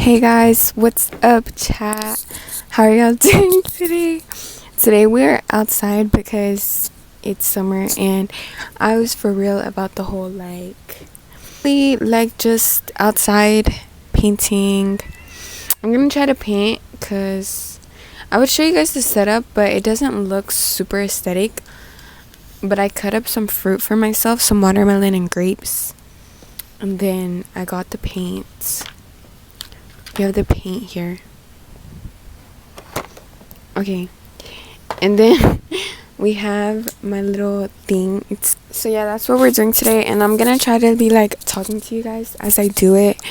Hey guys, what's up, chat? How are y'all doing today? Today we're outside because it's summer, and I was for real about the whole just outside painting. I'm gonna try to paint because I would show you guys the setup, but it doesn't look super aesthetic. But I cut up some fruit for myself, some watermelon and grapes, and then I got the paints. You have the paint here. Okay. And then we have my little thing. So yeah, that's what we're doing today, and I'm gonna try to be talking to you guys as I do it,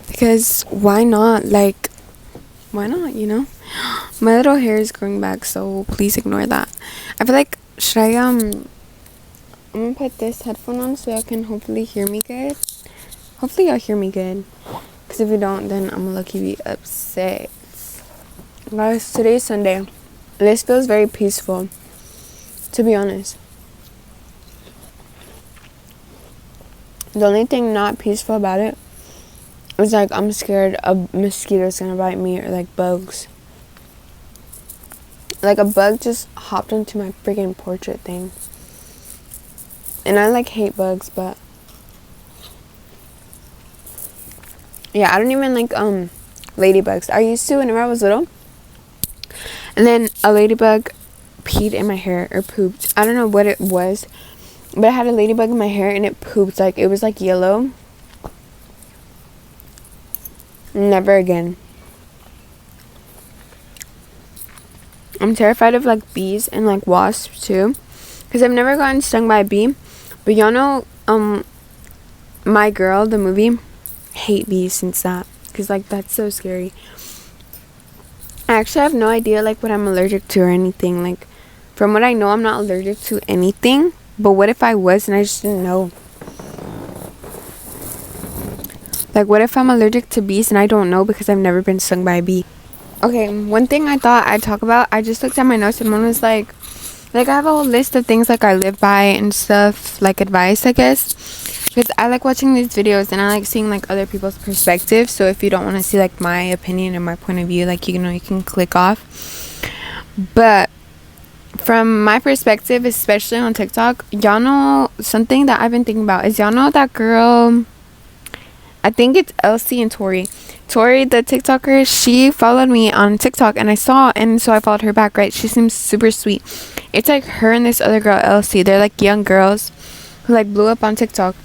because why not? Why not, you know? My little hair is growing back, so please ignore that. I feel like I'm gonna put this headphone on so y'all can hopefully hear me good. Hopefully y'all hear me good. Because if you don't, then I'm gonna be upset. Guys, today's Sunday. This feels very peaceful, to be honest. The only thing not peaceful about it is I'm scared a mosquito's gonna bite me, or bugs. A bug just hopped into my freaking portrait thing. And I hate bugs, but yeah, I don't even like ladybugs. I used to whenever I was little. And then a ladybug peed in my hair, or pooped. I don't know what it was, but I had a ladybug in my hair and it pooped. It was yellow. Never again. I'm terrified of bees and wasps too, because I've never gotten stung by a bee. But y'all know My Girl, the movie, hate bees since that, because that's so scary. I actually have no idea what I'm allergic to or anything. From what I know, I'm not allergic to anything, but what if I was and I just didn't know? What if I'm allergic to bees and I don't know because I've never been stung by a bee? Okay, one thing I thought I'd talk about, I just looked at my notes and one was I have a whole list of things I live by and stuff, advice, I guess. Because I like watching these videos and I like seeing other people's perspectives. So if you don't want to see my opinion and my point of view, you can click off. But from my perspective, especially on TikTok, y'all know something that I've been thinking about is, y'all know that girl, I think it's Elsie and Tori, the TikToker. She followed me on TikTok and I saw, and so I followed her back, right? She seems super sweet. It's her and this other girl, Elsie. They're young girls who blew up on TikTok.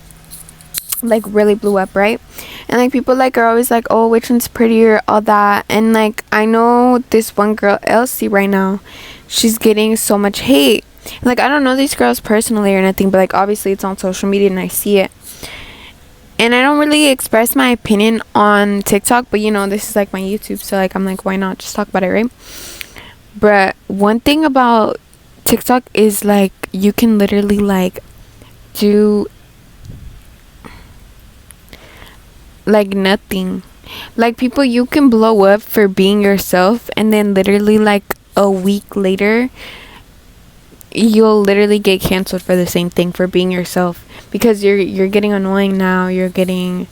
Really blew up, right? And people are always oh, which one's prettier, all that. And I know this one girl, Elsie, right now, she's getting so much hate. I don't know these girls personally or nothing, but obviously it's on social media and I see it. And I don't really express my opinion on TikTok, but this is my YouTube, so I'm why not just talk about it, right? But one thing about TikTok is you can literally do nothing. People, you can blow up for being yourself, and then literally a week later you'll literally get canceled for the same thing, for being yourself, because you're getting annoying now. And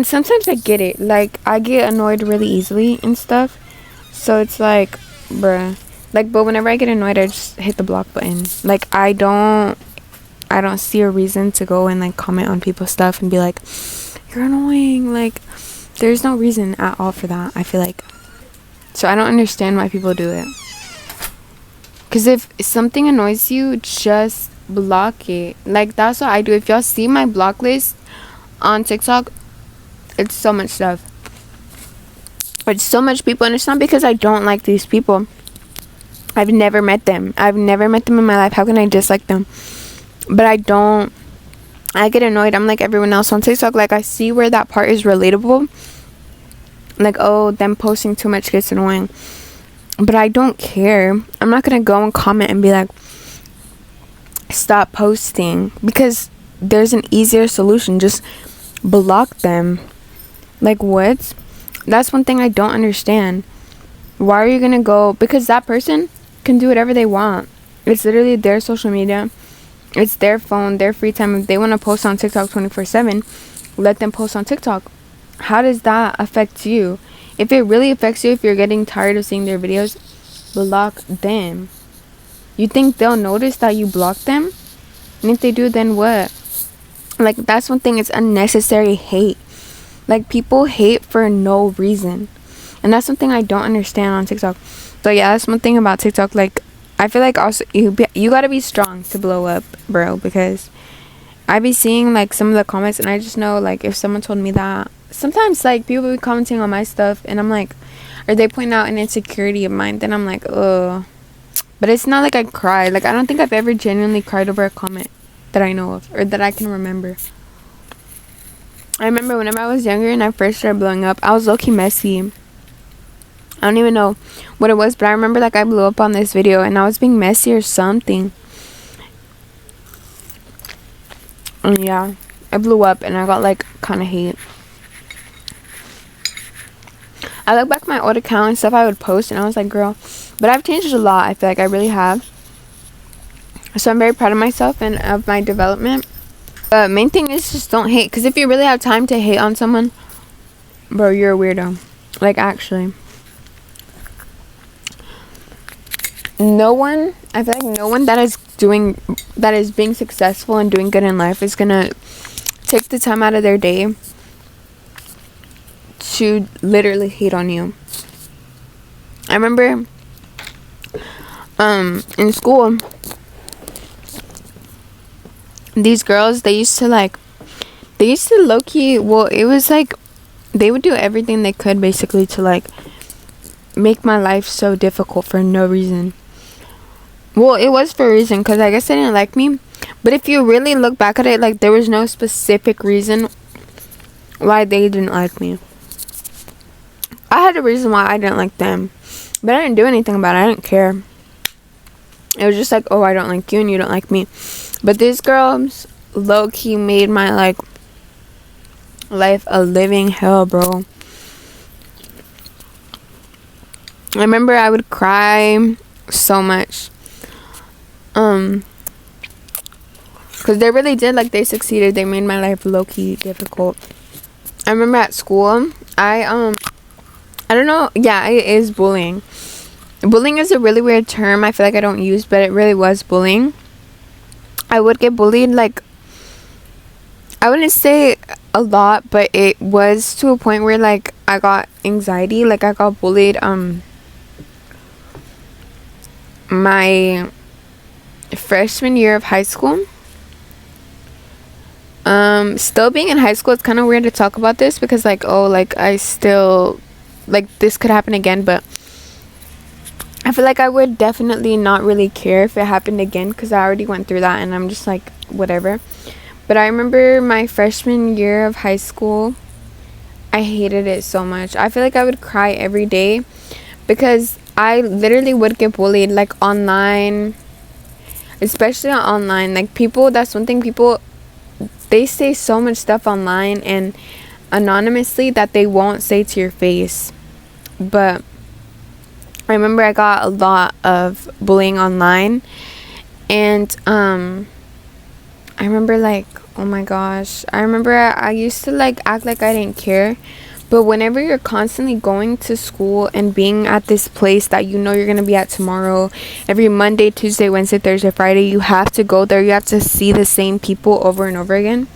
sometimes I get it, I get annoyed really easily and stuff, so it's bruh, but whenever I get annoyed, I just hit the block button. I don't see a reason to go and comment on people's stuff and be you're annoying. There's no reason at all for that, I feel so I don't understand why people do it. Because if something annoys you, just block it. That's what I do. If y'all see my block list on TikTok, it's so much stuff. It's so much people, and it's not because I don't like these people. I've never met them in my life. How can I dislike them? But I get annoyed. I'm like everyone else on TikTok. I see where that part is relatable. Oh, them posting too much gets annoying. But I don't care. I'm not going to go and comment and be stop posting, because there's an easier solution. Just block them. What? That's one thing I don't understand. Why are you going to go? Because that person can do whatever they want. It's literally their social media. It's their phone, their free time. If they want to post on TikTok 24/7, let them post on TikTok. how does that affect you? If it really affects you, if you're getting tired of seeing their videos, block them. You think they'll notice that you block them? And if they do, then what? Like, that's one thing, it's unnecessary hate. Like, people hate for no reason. And that's something I don't understand on TikTok. So yeah, that's one thing about TikTok. Like, I feel like also you gotta be strong to blow up, bro, because I be seeing like some of the comments, and I just know, like, if someone told me that, sometimes like people be commenting on my stuff, and I'm like, or they point out an insecurity of mine, then I'm like, ugh. But it's not like I cried. Like, I don't think I've ever genuinely cried over a comment that I know of or that I can remember. I remember whenever I was younger and I first started blowing up, I was low-key messy. I don't even know what it was, but I remember like I blew up on this video and I was being messy or something. And yeah, I blew up and I got like kind of hate. I look back at my old account and stuff I would post, and I was like, girl, but I've changed a lot. I feel like I really have. So I'm very proud of myself and of my development. But main thing is just don't hate, because if you really have time to hate on someone, bro, you're a weirdo. Like, actually, I feel like no one that is being successful and doing good in life is gonna take the time out of their day to literally hate on you. I remember in school, these girls, they used to low-key, well, it was like they would do everything they could basically to like make my life so difficult for no reason. Well, it was for a reason, because I guess they didn't like me. But if you really look back at it, like, there was no specific reason why they didn't like me. I had a reason why I didn't like them, but I didn't do anything about it. I didn't care. It was just like, oh, I don't like you and you don't like me. But these girls low-key made my like life a living hell, bro. I remember I would cry so much. Because they really did, like, they succeeded. They made my life low-key difficult. I remember at school, I don't know, yeah, it is bullying. Bullying is a really weird term I feel like I don't use, but it really was bullying. I would get bullied, like, I wouldn't say a lot, but it was to a point where, like, I got anxiety. Like, I got bullied, my freshman year of high school. Still being in high school, it's kind of weird to talk about this, because like, oh, like, I still, like, this could happen again, but I feel like I would definitely not really care if it happened again, because I already went through that and I'm just like, whatever. But I remember my freshman year of high school, I hated it so much. I feel like I would cry every day, because I literally would get bullied, like, online, especially online. Like, people, that's one thing, people, they say so much stuff online and anonymously that they won't say to your face. But I remember I got a lot of bullying online, and I remember, like, oh my gosh, I remember I used to like act like I didn't care. But whenever you're constantly going to school and being at this place that you know you're going to be at tomorrow, every Monday, Tuesday, Wednesday, Thursday, Friday, you have to go there. You have to see the same people over and over again.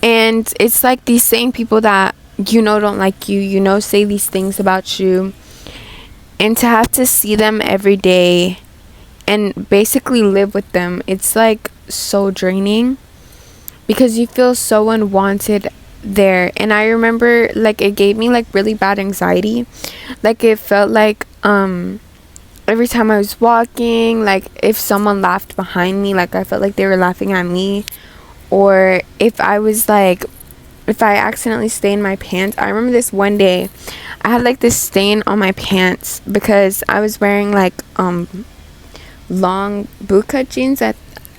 And it's like these same people that, you know, don't like you, you know, say these things about you. And to have to see them every day and basically live with them, it's like so draining, because you feel so unwanted there. And I remember, like, it gave me like really bad anxiety. Like, it felt like every time I was walking, like, if someone laughed behind me, like, I felt like they were laughing at me. Or if I was like, if I accidentally stained my pants. I remember this one day I had like this stain on my pants because I was wearing like long bootcut jeans that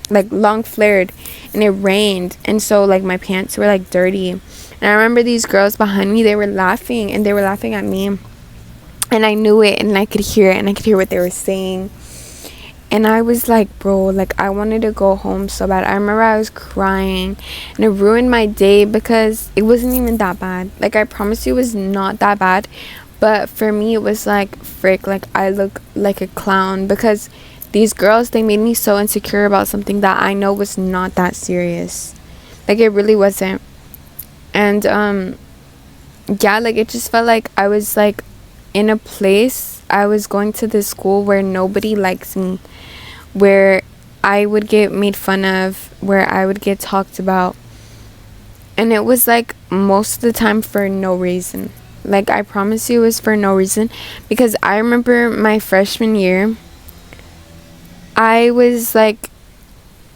like long flared, and it rained, and so like my pants were like dirty. And I remember these girls behind me, they were laughing, and they were laughing at me, and I knew it, and I could hear it, and I could hear what they were saying. And I was like, bro, like I wanted to go home so bad. I remember I was crying and it ruined my day because it wasn't even that bad. Like I promise you it was not that bad. But for me it was like frick, like I look like a clown because these girls, they made me so insecure about something that I know was not that serious. Like it really wasn't. And yeah, like it just felt like I was like in a place, I was going to this school where nobody likes me, where I would get made fun of, where I would get talked about. And it was like most of the time for no reason. Like I promise you it was for no reason. Because I remember my freshman year, I was like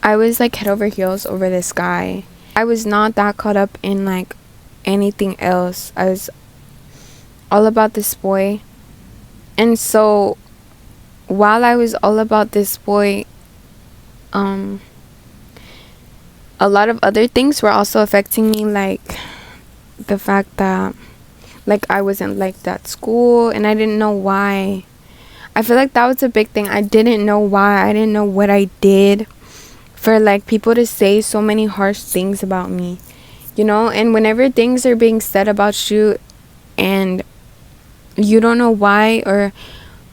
head over heels over this guy. I was not that caught up in like anything else. I was all about this boy. And so while I was all about this boy, a lot of other things were also affecting me, like the fact that like I wasn't liked at school and I didn't know why. I feel like that was a big thing. I didn't know why. I didn't know what I did for like people to say so many harsh things about me, you know. And whenever things are being said about you and you don't know why or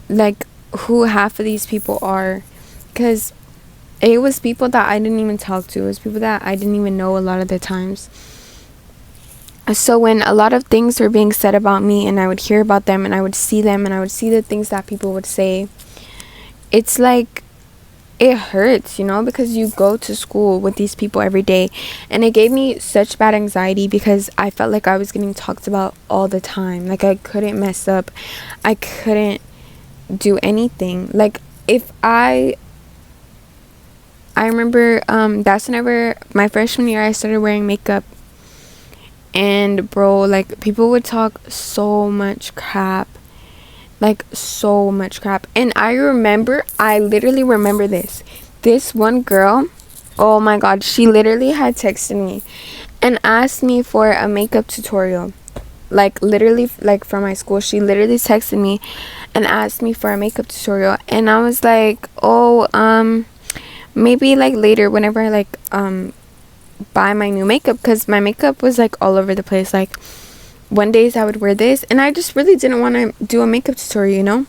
like who half of these people are, because it was people that I didn't even talk to. It was people that I didn't even know a lot of the times. So when a lot of things were being said about me and I would hear about them and I would see them and I would see the things that people would say, it's like it hurts, you know, because you go to school with these people every day. And it gave me such bad anxiety because I felt like I was getting talked about all the time. Like I couldn't mess up. I couldn't do anything. Like if I remember that's whenever my freshman year I started wearing makeup. And bro, like people would talk so much crap, like so much crap. And I literally remember this one girl, oh my god, she literally had texted me and asked me for a makeup tutorial. Like literally, like from my school, she literally texted me and asked me for a makeup tutorial. And I was like, oh, maybe like later whenever I like buy my new makeup, because my makeup was like all over the place. Like one days I would wear this and I just really didn't want to do a makeup tutorial, you know.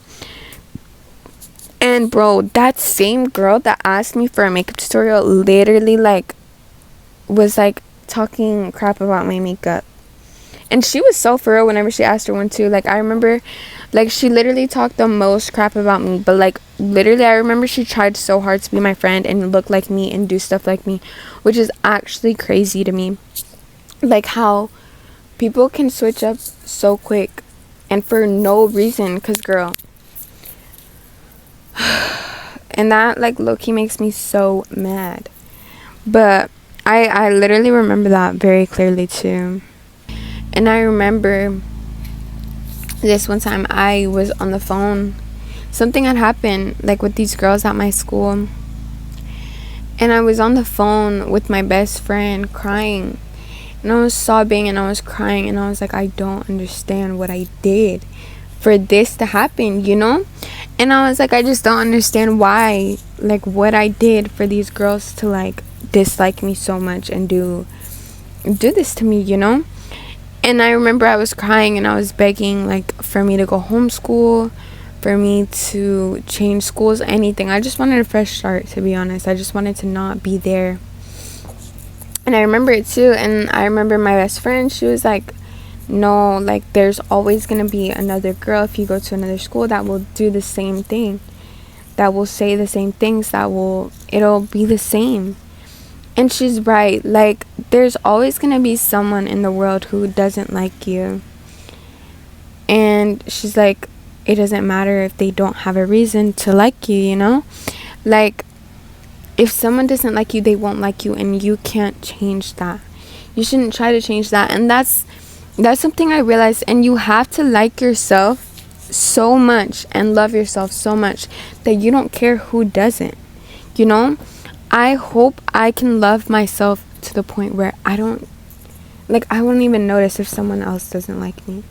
And bro, that same girl that asked me for a makeup tutorial literally like was like talking crap about my makeup. And she was so for real whenever she asked her one too. Like I remember like she literally talked the most crap about me, but like literally I remember she tried so hard to be my friend and look like me and do stuff like me, which is actually crazy to me. Like how people can switch up so quick and for no reason, cause girl. And that like low-key makes me so mad. But I literally remember that very clearly too. And I remember this one time I was on the phone. Something had happened like with these girls at my school. And I was on the phone with my best friend crying. And I was sobbing and I was crying and I was like, I don't understand what I did for this to happen, you know? And I was like, I just don't understand why, like what I did for these girls to like dislike me so much and do this to me, you know? And I remember I was crying and I was begging like for me to go homeschool, for me to change schools, anything. I just wanted a fresh start, to be honest. I just wanted to not be there. And I remember it too. And I remember my best friend, she was like, no, like there's always gonna be another girl if you go to another school that will do the same thing, that will say the same things, it'll be the same. And she's right. Like there's always gonna be someone in the world who doesn't like you. And she's like, it doesn't matter if they don't have a reason to like you, you know? Like if someone doesn't like you, they won't like you, and you can't change that. You shouldn't try to change that. And that's something I realized. And you have to like yourself so much and love yourself so much that you don't care who doesn't, you know? I hope I can love myself to the point where I won't even notice if someone else doesn't like me.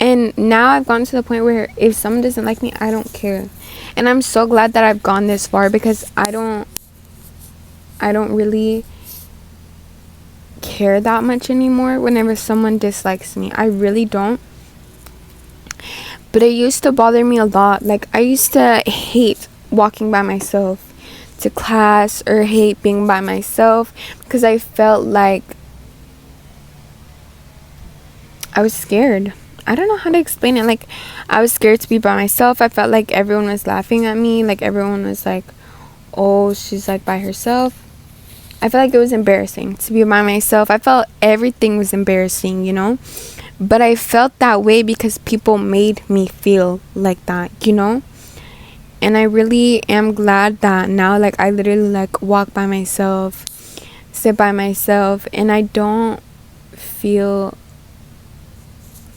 And now I've gotten to the point where if someone doesn't like me, I don't care. And I'm so glad that I've gone this far, because I don't really care that much anymore whenever someone dislikes me. I really don't. But it used to bother me a lot. Like, I used to hate walking by myself to class, or hate being by myself, because I felt like I was scared. I don't know how to explain it. Like, I was scared to be by myself. I felt like everyone was laughing at me. Like, everyone was like, oh, she's like by herself. I felt like it was embarrassing to be by myself. I felt everything was embarrassing, you know? But I felt that way because people made me feel like that, you know? And I really am glad that now, like, I literally, like, walk by myself, sit by myself, and I don't feel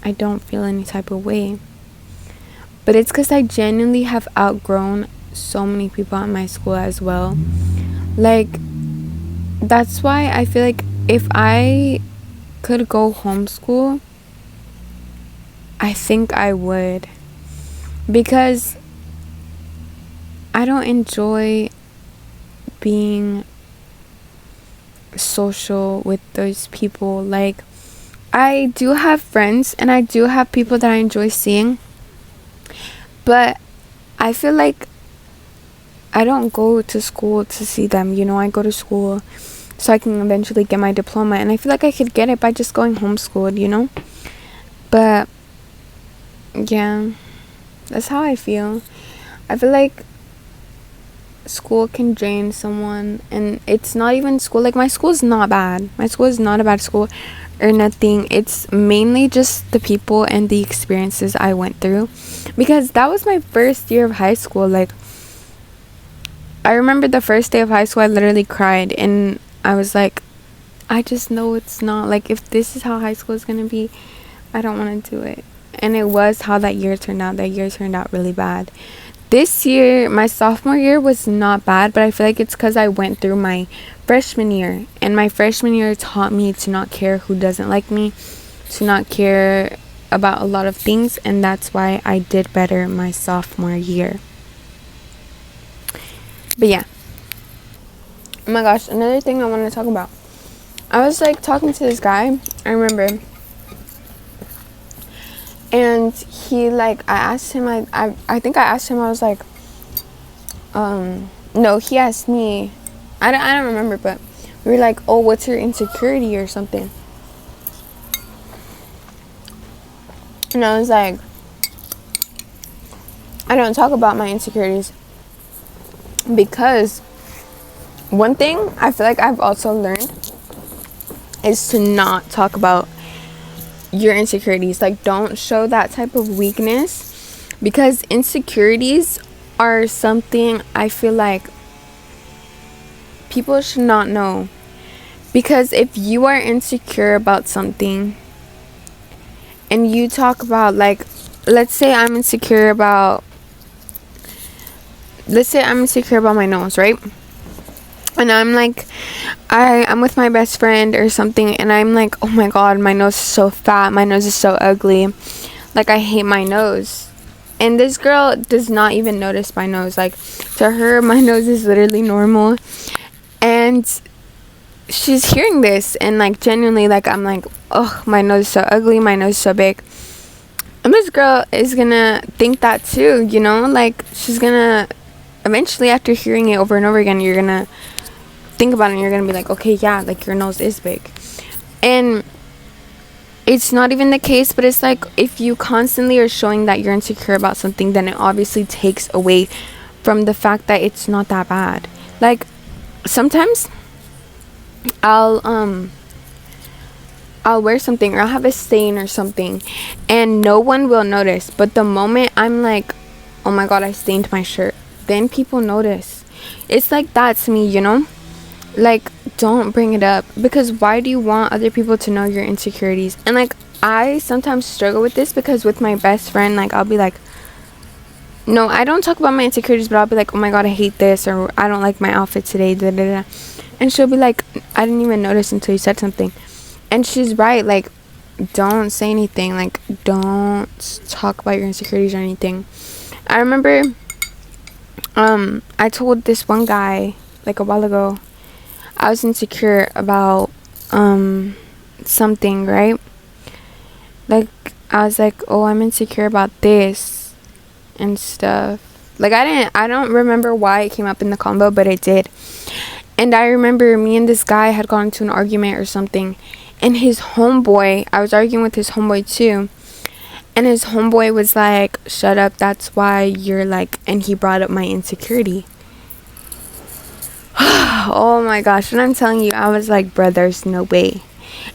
any type of way. But it's because I genuinely have outgrown so many people at my school as well. Like, that's why I feel like if I could go homeschool, I think I would. Because I don't enjoy being social with those people. Like, I do have friends and I do have people that I enjoy seeing, but I feel like I don't go to school to see them, you know? I go to school so I can eventually get my diploma, and I feel like I could get it by just going homeschooled, you know? But yeah, that's how I feel. I feel like school can drain someone, and it's not even school. Like, my school is not bad. My school is not a bad school or nothing. It's mainly just the people and the experiences I went through, because that was my first year of high school. Like, I remember the first day of high school, I literally cried, and I was like, I just know it's not, like, if this is how high school is gonna be, I don't want to do it. And it was how that year turned out. That year turned out really bad. This year, my sophomore year, was not bad, but I feel like it's because I went through my freshman year, and my freshman year taught me to not care who doesn't like me, to not care about a lot of things, and that's why I did better my sophomore year. But yeah. Oh my gosh, another thing I want to talk about. I was, like, talking to this guy, I remember, and he, like, I asked him, I think I asked him, I was like, no, he asked me, I don't remember, but we were like, oh, what's your insecurity or something? And I was like, I don't talk about my insecurities, because one thing I feel like I've also learned is to not talk about your insecurities. Like, don't show that type of weakness, because insecurities are something I feel like people should not know. Because if you are insecure about something and you talk about, like, let's say I'm insecure about my nose, right? And I'm like, I'm with my best friend or something, and I'm like, oh my god, my nose is so fat, my nose is so ugly, like, I hate my nose. And this girl does not even notice my nose. Like, to her, my nose is literally normal. And she's hearing this, and, like, genuinely, like, I'm like, oh, my nose is so ugly, my nose is so big. And this girl is gonna think that too, you know? Like, she's gonna, eventually, after hearing it over and over again, you're gonna think about it, and you're gonna be like, okay, yeah, like, your nose is big. And it's not even the case, but it's like, if you constantly are showing that you're insecure about something, then it obviously takes away from the fact that it's not that bad. Like, sometimes I'll wear something, or I'll have a stain or something, and no one will notice. But the moment I'm like, oh my god, I stained my shirt, then people notice. It's like that to me, you know? Like, don't bring it up, because why do you want other people to know your insecurities? And, like, I sometimes struggle with this, because with my best friend, like, I'll be like, no, I don't talk about my insecurities, but I'll be like, oh my god, I hate this, or I don't like my outfit today, da da da. And she'll be like, I didn't even notice until you said something. And she's right. Like, don't say anything. Like, don't talk about your insecurities or anything. I remember I told this one guy like a while ago I was insecure about something, right? Like, I was like, oh, I'm insecure about this and stuff. Like, I don't remember why it came up in the combo, but it did. And I remember me and this guy had gone into an argument or something, and his homeboy, I was arguing with his homeboy too, and his homeboy was like, shut up, that's why you're like, and he brought up my insecurity. Oh my gosh, and I'm telling you, I was like, bruh, there's no way.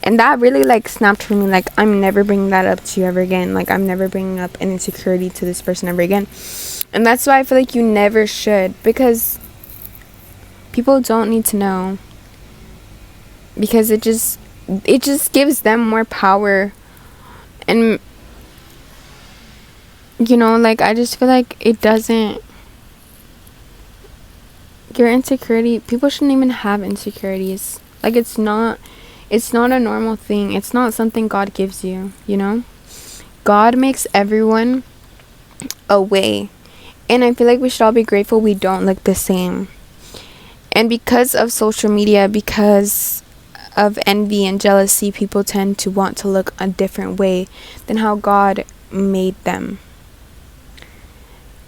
And that really like snapped for me. Like, I'm never bringing that up to you ever again. Like, I'm never bringing up an insecurity to this person ever again. And that's why I feel like you never should, because people don't need to know, because it just gives them more power. And you know, like, I just feel like it doesn't, your insecurity, people shouldn't even have insecurities. Like, it's not a normal thing. It's not something God gives you, you know? God makes everyone a way. And I feel like we should all be grateful we don't look the same. And because of social media, because of envy and jealousy, people tend to want to look a different way than how God made them.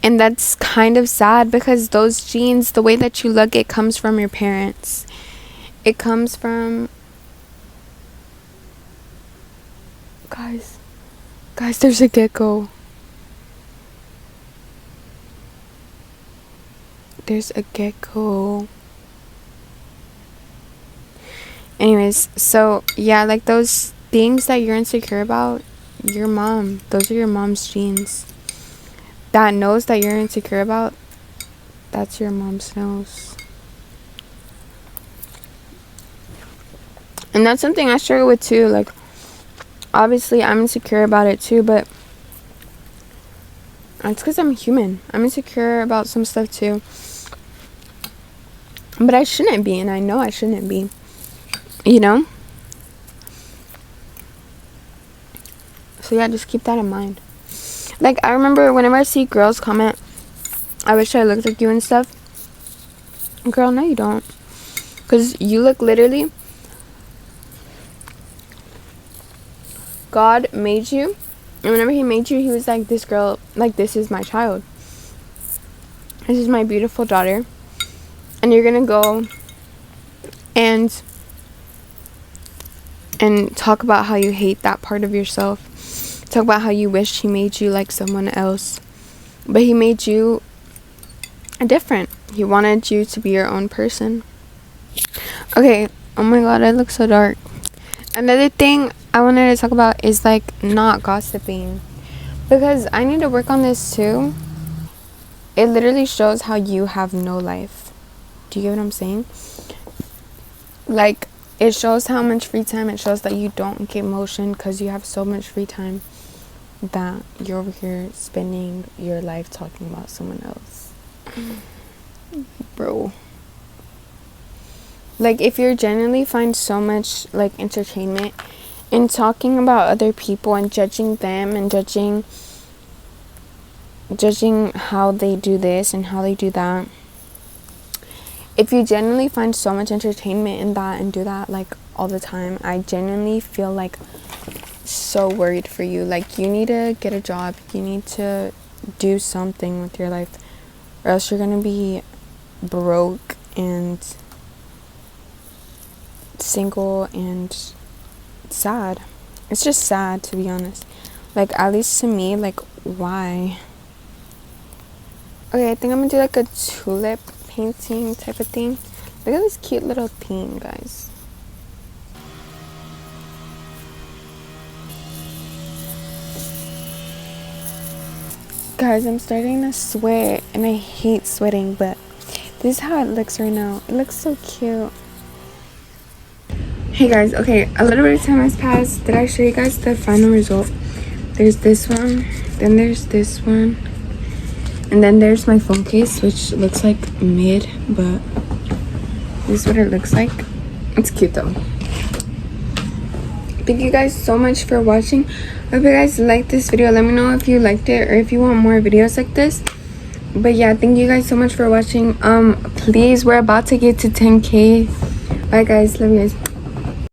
And that's kind of sad, because those genes, the way that you look, it comes from your parents. It comes from... Guys, there's a gecko. There's a gecko. Anyways, so yeah, like, those things that you're insecure about, your mom, those are your mom's genes. That nose that you're insecure about, that's your mom's nose. And that's something I struggle with too. Like, obviously I'm insecure about it too, but it's because I'm human. I'm insecure about some stuff too, but I shouldn't be, and I know I shouldn't be, you know? So yeah, just keep that in mind. Like, I remember whenever I see girls comment, I wish I looked like you and stuff. Girl, no you don't. Because you look literally... God made you. And whenever he made you, he was like, this girl, like, this is my child. This is my beautiful daughter. And you're going to go and talk about how you hate that part of yourself. Talk about how you wish he made you like someone else. But he made you different. He wanted you to be your own person. Okay, oh my god, I look so dark. Another thing I wanted to talk about is, like, not gossiping. Because I need to work on this too. It literally shows how you have no life. Do you get what I'm saying? Like, it shows how much free time. It shows that you don't get motion because you have so much free time that you're over here spending your life talking about someone else. Bro. Like, if you genuinely find so much, like, entertainment in talking about other people and judging them and judging how they do this and how they do that, if you genuinely find so much entertainment in that and do that, like, all the time, I genuinely feel like so worried for you. Like, you need to get a job. You need to do something with your life, or else you're gonna be broke and single and sad. It's just sad, to be honest. Like, at least to me, like, why? Okay, I think I'm gonna do like a tulip painting type of thing. Look at this cute little thing, guys. Guys, I'm starting to sweat, and I hate sweating, but this is how it looks right now. It looks so cute. Hey guys, okay, a little bit of time has passed. Did I show you guys the final result? There's this one, then there's this one, and then there's my phone case, which looks like mid, but this is what it looks like. It's cute though. But thank you guys so much for watching. I hope you guys liked this video. Let me know if you liked it or if you want more videos like this. But yeah, thank you guys so much for watching. Please, we're about to get to 10K. Bye guys, love you guys.